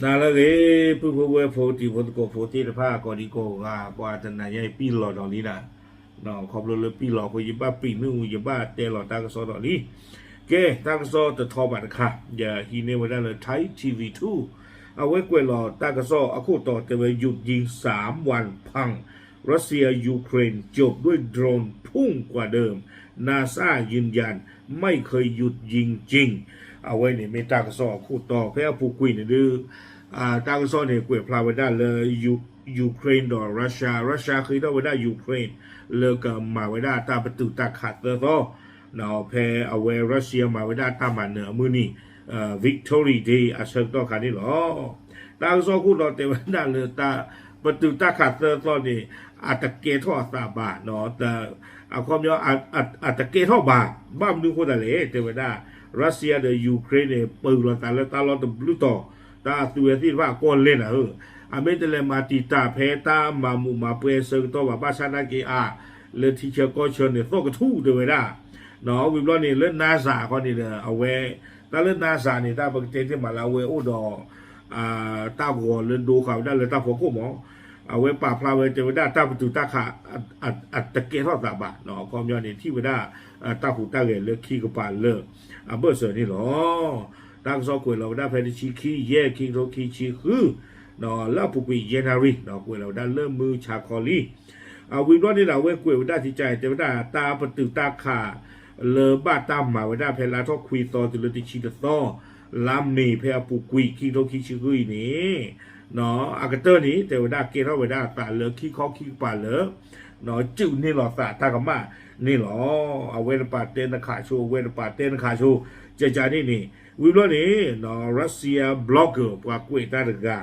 นาละเกผู้ผู้โฟตีโฟตโกโฟตีละผ้ากอดีโกกาปาตนายปีหลอดอกนี้นะเนาะขอบเลยปีหลอดคุยบ้าปีนึงยบ้าเตหลอดตากระสอดอกนี้เกตากระสอตะทอบัตค่ะอย่าฮีเนวได้เลยไทยทีวีทูเอาไว้กวยหลอดตากระสออาคูต่อแต่ว่าหยุดยิง3 วันพังรัสเซียยูเครนจบด้วยโดรนพุ่งกว่าเดิมนาซายืนยันไม่เคยหยุดยิงจริงเอาไว้เนี่ยไม่ตากระสอคู่ต่อแพ้ผู้คุยเนี่ยดื้อตากระสอเนี่ยกวยพลาไว้ได้เลยยูเครนต่อรัสเซียเคยได้ไว้ได้ยูเครนเลิกกับมาไว้ได้ตาประตูตาขาดเตอร์ก็เนาะแพ้เอาไว้รัสเซียมาไว้ได้ตามมาเหนือมือนี่victory day อาเชิญต่อขานี่หรอตากระสอคู่ต่อเตไว้ได้เลยตาประตูตาขาดเตอร์ก็นี่อาตะเกทอสาบาเนาะแต่เอาความยาวอาตะเกทอบาบ้ามดูคนอะไรเตไว้ได้รัสเซียเดยูเครนเนี่ยปืนเราตาแล้วตาเราตบลูต่อตาตัวที่ว่าก้อนเล่นอเมริกามาติตาเพตามามุมาเปเซอร์ตัวว่าบ้าชนะกีอาเลทีเชก็เชิญเนี่ยโตกระทู้ด้วยได้เนาะวิบล้อนี่เล่นนาซาคนนี้เนี่ยเอาไว้ตาเล่นนาซาเนี่ยตาบางเจนที่มาลาเวโอดอตาหัวเล่นดูเขาได้เลยตาหัวกู้หมอเอาไว้ป่าพลาเวเจวด้าตาประตูตาขาอัดตะเกียทอดตาบะเนาะความยาวเนี่ยที่เวด้าตาหูตาเหลเลือกขี้กระปานเลิกเบอร์เสือนี่หรอตั้งซอกวยเราได้แพนชีขี้แย่ขี้โรขี้ชีคือเนาะแล้วผู้ปีเยนารีเนาะกวยเราได้เริ่มมือชาคอลีวินว่านี่เราเว้กวยได้ที่ใจแต่ว่าตาประตูตาขาเลบ้าตามมาว่าได้เพลาทอกคุยต่อตุลติชิตต่อลำนี่เพลาผู้กุยขี้โรขี้ชีคือนี่เนาะอากาเตอร์นี้แต่ว่าได้เกล้าว่าได้ตาเลือขี้ข้อขี้ป่าเลือเนาะจิ้วนี่หรอตาตากมานี่หรอเอาเวลปาเต้นขาชูเวลปาเต้นขาชูเจจานี่วิบล้อนี่เนาะรัสเซียบล็อกเกอร์ปากวยตาดกา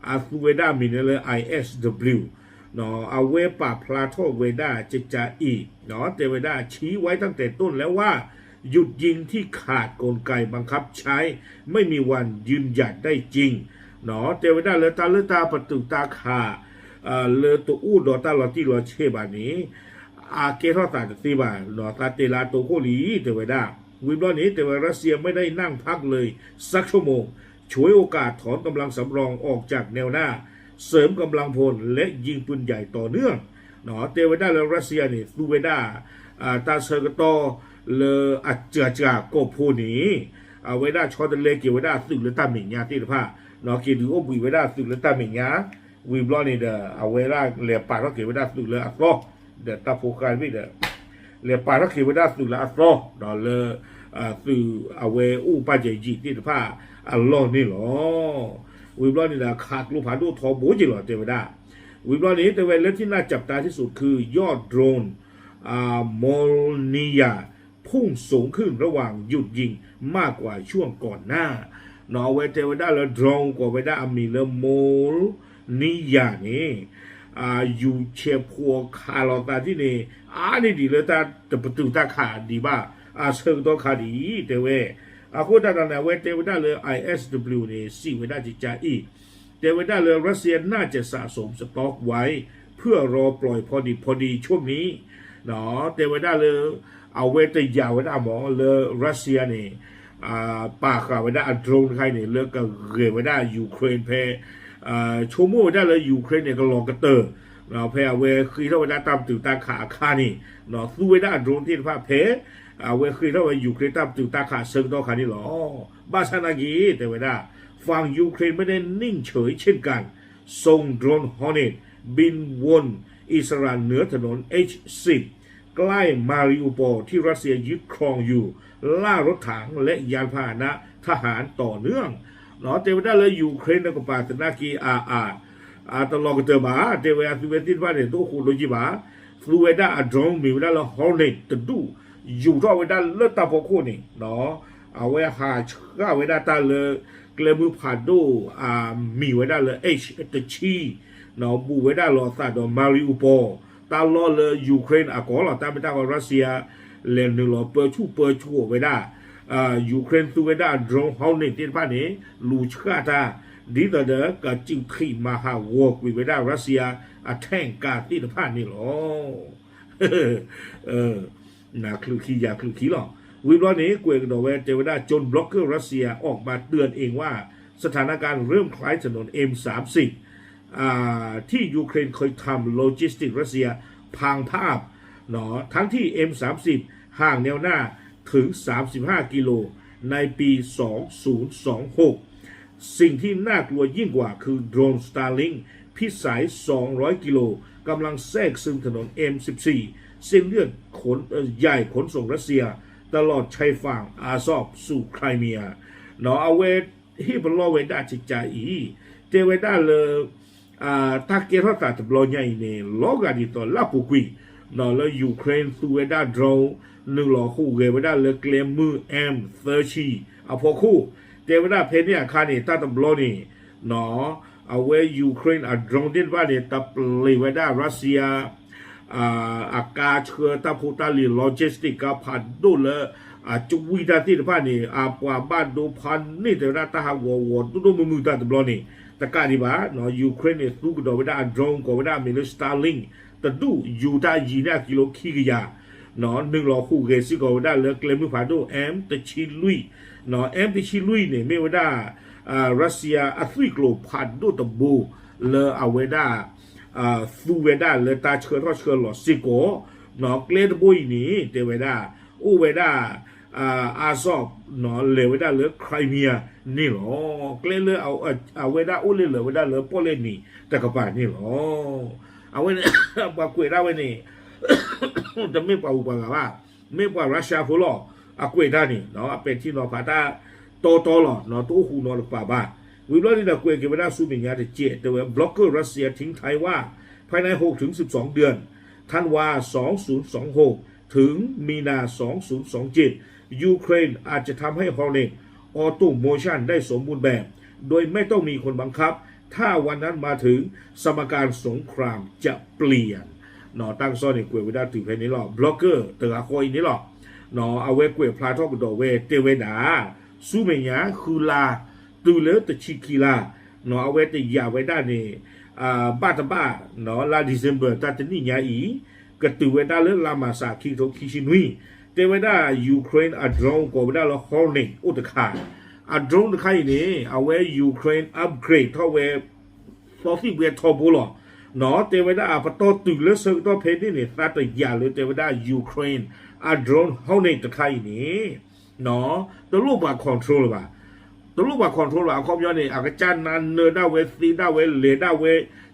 อาซูเวด้ามีเนี่ยเลย ISW เนาะเอาเวปาพลาโตเวด้าเจจาอีเนาะเตเวด้าชี้ไว้ตั้งแต่ต้นแล้วว่าหยุดยิงที่ขาดกลไกบังคับใช้ไม่มีวันยืนหยัดได้จริงเนาะเตเวด้าเลตาประตูตาขาเลตัวอู้ดอตาลอติลอเชบานี้เกทอตาตีบาเนาะตาเตลาโตโคลีเตเวด้าวิบล้อนี้แต่ว่ารัสเซียไม่ได้นั่งพักเลยสักชั่วโมงช่วยโอกาสถอนกำลังสำรองออกจากแนวหน้าเสริมกำลังพลและยิงปืนใหญ่ต่อเนื่องเนาะเตเวด้าและรัสเซียนี่ซูเวด้าตาเซอร์กตอเลอัจจาก็พูนี้เวด้าชอตเลกิเวด้าสึกและตาหมิงยาที่ผ้าเนาะกิดูโอบุยเวด้าสึกและตาหมิงยาวิบล้อนี่เด้อเวด้าเลียปากก็เกเวด้าสึกและอัตโตเด้อตาโฟกัสวิเด้อเลียปากก็เกเวด้าสึกและอัตโตเนาะเลสื่อเอาไว้อู้ป้าใจจีที่ผ้าอัลลอฮ์นี่หรอวิบล้อนี่นะขาดลูกผาดูทอบูจิหรอเทวดาวิบล้อนี้แต่เวลาที่น่าจับตาที่สุดคือยอดโดรนโมลนียาพุ่งสูงขึ้นระหว่างหยุดยิงมากกว่าช่วงก่อนหน้านอเวเทวดาแล้วโดรนกว่าเวดามีเลโมลนียานี่อยู่เชียพัวคาร์ลตาที่นี่นี่ดีเลยตาประตูตาขาดดีบ้าเชิงตัวขาดีเตเวคูดาดานาเวเตเวด้าเลย ISW นี่สี่เวด้าจิจาอีเตเวด้าเลยรัสเซียน่าจะสะสมสต็อกไว้เพื่อรอปล่อยพอดีช่วงนี้เนาะเตเวด้าเลยเอาเวตยาวเวด้าหมอเลยรัสเซียนี่ปากเวด้าโดรนใครเนี่ยเลิกกับเวด้ายูเครนเพชั่วโมงเวด้าเลยยูเครนเนี่ยก็ลองกระเตอร์เนาะเพเวคือถ้าเวด้าตามตื่นตาขาคานี่เนาะสู้เวด้าโดรนที่ผ้าเพเวคือถ้าว่ายูเครนตามตื่นตาขาเซิงต่อขานี่หรอบาชานากีแต่เวด้าฝั่งยูเครนไม่ได้นิ่งเฉยเช่นกันส่งโดรนฮอร์เนตบินวนอิสราเอลเหนือถนน H10 ใกล้มาริอุโปลที่รัสเซียยึดครองอยู่ล่ารถถังและยานพาหนะทหารต่อเนื่องเนาะเตเวด้าเลยยูเครนก็ปาตนากีตลอดเตบาเตเวด้าซูเวตินบ้านเนี่ยตัวคุณโลจิบาซูเวด้าโดรนมีเวด้าละฮอร์เนตตะดูอยู่รอเวด้าเลือดตาพอคู่นี่เนาะเอาไว้หาเชื่อเวด้าตาเลยเกลมือผ่านดูมีเวด้าเลยตะชีเนาะบูเวด้าลอซาดอมาริอุโปลตาลอเลยยูเครนก่อนหรอตาไม่ตาของรัสเซียเลนหนึ่งหรอเปิดชั่วเวด้ายูเครนซูเวด้าโดรนฮอลนี่ที่ผ่านนี้ลูชคาตาดีต่อเด็กก็จิ้งขี้มาหาวอกวิเวด้ารัสเซียแท่งกาที่ผ่านนี่หรอนาคลุคียาคลุคีหรอวิบล้อนี้กวยกระโดดเวเจวด้าจนบล็อกเกอร์รัสเซียออกมาเตือนเองว่า สถานการณ์เริ่มคล้ายถนน M30 ที่ยูเครนเคยทำโลจิสติกรัสเซียพังภาพเนาะทั้งที่ M30 ห่างแนวหน้าถึง35กิโลในปี 2026 สิ่งที่น่ากลัวยิ่งกว่าคือโดรน Starlink พิสัย200กิโลกำลังแทรกซึมถนน M14 เส้นเลือดใหญ่ขนส่งรัสเซียตลอดชายฝั่งอาซอฟสู่ไครเมียเนาะเอาเวฮิบลอเวดาจิจาอีเตเวดาเลตาเกรตาตบลอใหญ่เนี่ยลอกาดิตอลาปุกุยเนาะแล้วยูเครนสู่เวดาโดรน1หล่อคู่เวดาเลเกลมือ M30 เอาพอคู่เตเวดาเพนเนี่ยคานี่ตาตบลอนี่เนาะเอาเวยูเครนโดรนเดินว่าเนี่ยตาเปลเวดารัสเซียอากาศเชื่อตาพูตาลีโลจิสติกกับพันดูเลยจุวิดาที่บ้านนี่ปว่าบ้านดูพันนี่แต่ละตาหาววดูมือตาตบลอนี่ตะการดีบ้าเนาะยูเครนเนี่ยสู้กับดาวดาโดรนกับดาวมิลสตาร์ลิงแต่ดูยูดายีน่ากิโลขี้กยาเนาะ1หล่อคู่เกสิกับดาเลือกเลมิพาโดเอ็มตะชิลุยเนาะเอ็มตะชิลุยเนี่ยไม่ว่าดารัสเซียอัฟริกโลพันดูตะบูเลอเวดาฟูเวดาเลตาเชื่อหลอสิโกเนาะเกลดบุยนี่เตเวดาอูเวดาอาซอบเนาะเลเวดาเลไครเมียนี่หรอเกลเลเอาเวดาอูเลเวดาเลโปเลนี่แต่กับป่านี่หรอเอาไว้ปากเวดาไว้นี่จะไม่ป่าอุปการะไม่ป่ารัสเซียพลออากเวดานี่เนาะเป็นที่เนาะพาตาโตหรอเนาะตู้หูเนาะป่าบ้าวิลล์นี่นะเกวเวดาสู้มีงานเจแต่ว่าบล็อกเกอร์รัสเซียทิ้งไทยว่าภายใน6 ถึง 12 เดือนธันวา2026ถึงมีนา2027ยูเครนอาจจะทำให้ฮอลเลนออโตโมชันได้สมบูรณ์แบบโดยไม่ต้องมีคนบังคับถ้าวันนั้นมาถึงสมการสงครามจะเปลี่ยนเนาะตั้งซ่อนในเกวเวดาถือเพนนี้หรอบล็อกเกอร์เตอร์คอยนี้หรอเนาะเอาไว้เกวพลาทอกดอเวเตเวดาสู้เมียคือลาตูเลตชิคิลาเนาะเอาไว้แต่ยาไว้ได้เนี่ยบ้าตาบ้าเนาะลาดิเซมเบอร์ตาตนี่ยาอีกระตือไว้ได้เลยลามาซาคิโตคิชินุยเตไว้ได้ยูเครนอัดรองก็ไว้ได้ละฮอลเนกอุตคาอัดรองตะไคร่นี่เอาไว้ยูเครนอัปเกรดเท่าเวฟอฟี่เวทอบูลเนาะเตไว้ได้ปะโตตื่นแล้วเสกตัวเพนนี่เนี่ยตาตยาเลยเตไว้ได้ยูเครนอัดรองฮอลเนกตะไคร่นี่เนาะตัวรูปแบบคอนโทรลป่ะตัวรูปแบบคอนโทรลอะคอมยอนนี่อากาศนันเนอร์ได้เวซีได้เวเลได้เว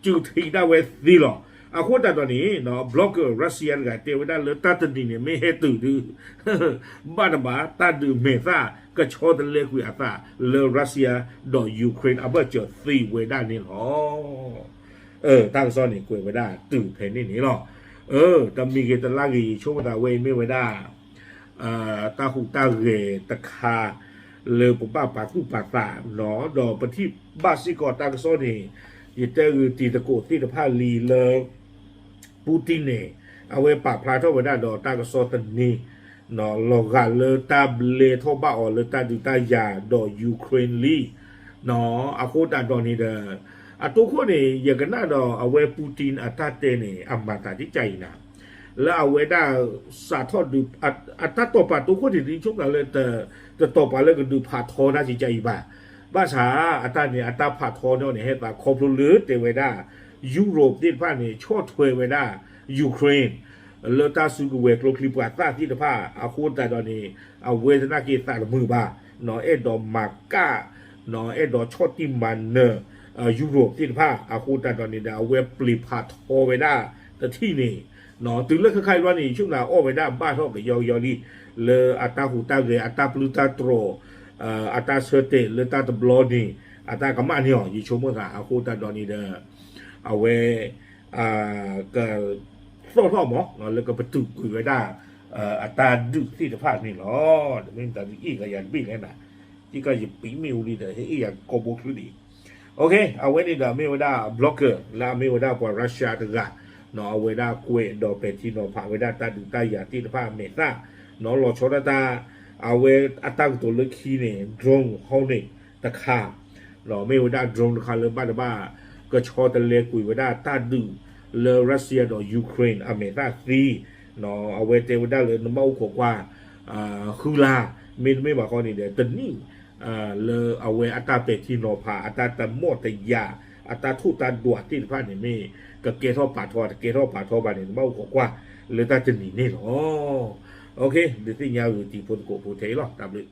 จูทีได้เวซีหรออาโคตรตอนนี้เนาะบล็อกเกอร์รัสเซียกับเทวดาเลตัดติเนี่ยไม่ให้ตื่นดื้อบ้านบ้าตัดดื้อเมซ่าก็ชอตเลกุยอาตาเลรัสเซียดอยูเครนอับเบอร์เจอซีเวด้านี่หรอตั้งซ้อนนี่กุยเวด้าตื่นเพนนี่หรอแต่มีเกตลากีช่วงตาเวไม่เวด้าตาหูตาเรตะคาเลอปป้าปากุปาตาเนาะดอกปฏิบาสิกอตั้งซ้อนนี่ยิ่งเจอตีตะโกตีตะพาลีเลปูตินเนี่ยเอาไว้ปากพลาเท่าไว้ได้ดอกตากระสอตันนี่เนาะลอกาเลตาเลทอบ้าอเลตาดูตายาดอยูเครนลีเนาะอาโคตาดอนี่เด้อตัวคนเนี่ยอย่างกันน่าดอเอาไว้ปูตินอัตตาเตเนี่ยอัมมาตาที่ใจนะแล้วเอาไว้ได้สาทอดูอัตตาตัวปาตัวคนที่ช่วงนั้นเลยแต่ต่อไปแล้วก็ดูผาทอน่าจิใจบ้าภาษาอัตตาเนี่ยอัตตาผาทอเนี่ยให้ปาคอมพลูลือเตไว้ได้ยุโรปที่ผ่านนี่ชดถวยไว้ได้ยูเครนเลตาซูกเวกโลคลิปวัตตาที่ตะผ้าอาคูตาตอนนี้เอาเวทนากีตามือบ้าเนาะดอมาก้าเนาะดอชอติมันเนยุโรปที่ตะผ้าอาคูตาตอนนี้เอาเวปลิพาทอไว้ได้แต่ที่นี่เนาะถึงเรื่องใครว่านี่ช่วงหน้าอ้อไว้ได้บ้านเท่ากับยอนี่เลอัตตาหูตาเกอัตตาพลูตาโตรอัตตาเซเตเลตาตบลอนี่อัตตากามานี่อ๋อยี่ชมว่าอาคูตาตอนนี้เด้อเอาไว้ก็ท่อหมอแล้วก็ประตูกุยไว้ได้อัตราดุที่จะพาดนี่หรอแต่ไม่แต่อีกอย่างบี้เลยนะที่ก็จะปีมิวดีแต่อีกอย่างโกบุคือดีโอเคเอาไว้นี่เดี๋ยวไม่ว่าได้บล็อกเกอร์แล้วไม่ว่าได้กว่ารัสเซียถึงละเนาะเอาไว้ได้กุยดอเป็นที่นอผ่าไว้ได้ตาดุตาอย่างที่จะพาเมต้าเนาะรอชดตาเอาไว้อัตราตัวเลือกขี้เนี่ยดรองห้องนี่ตะขาบเนาะไม่ว่าได้ดรองตะขาบเรื่องบ้าก็ชอตะเลกุยไว้ได้ตาดูเลรัสเซียดอยูเครนอเมริกาซีเนาะเอาไว้เตไว้ได้เลยน้ำมันขวกว่าคือลาไม่บอกคนนี้เดี๋ยวตอนนี้ เลอเอาเวอัตตาเป็ดที่โนพาอัตตาตะโมตยาอัตตาทูตาดวดที่พาเนี่ยไม่ก็เกทอป่าทอเกทอป่าทอบาเนี่ยเบ้ากว่าเลยตาจะหนีนี่หรอโอเคเดี๋ยวที่ยาวอยู่ที่พลโกโพเทหรอตามเลย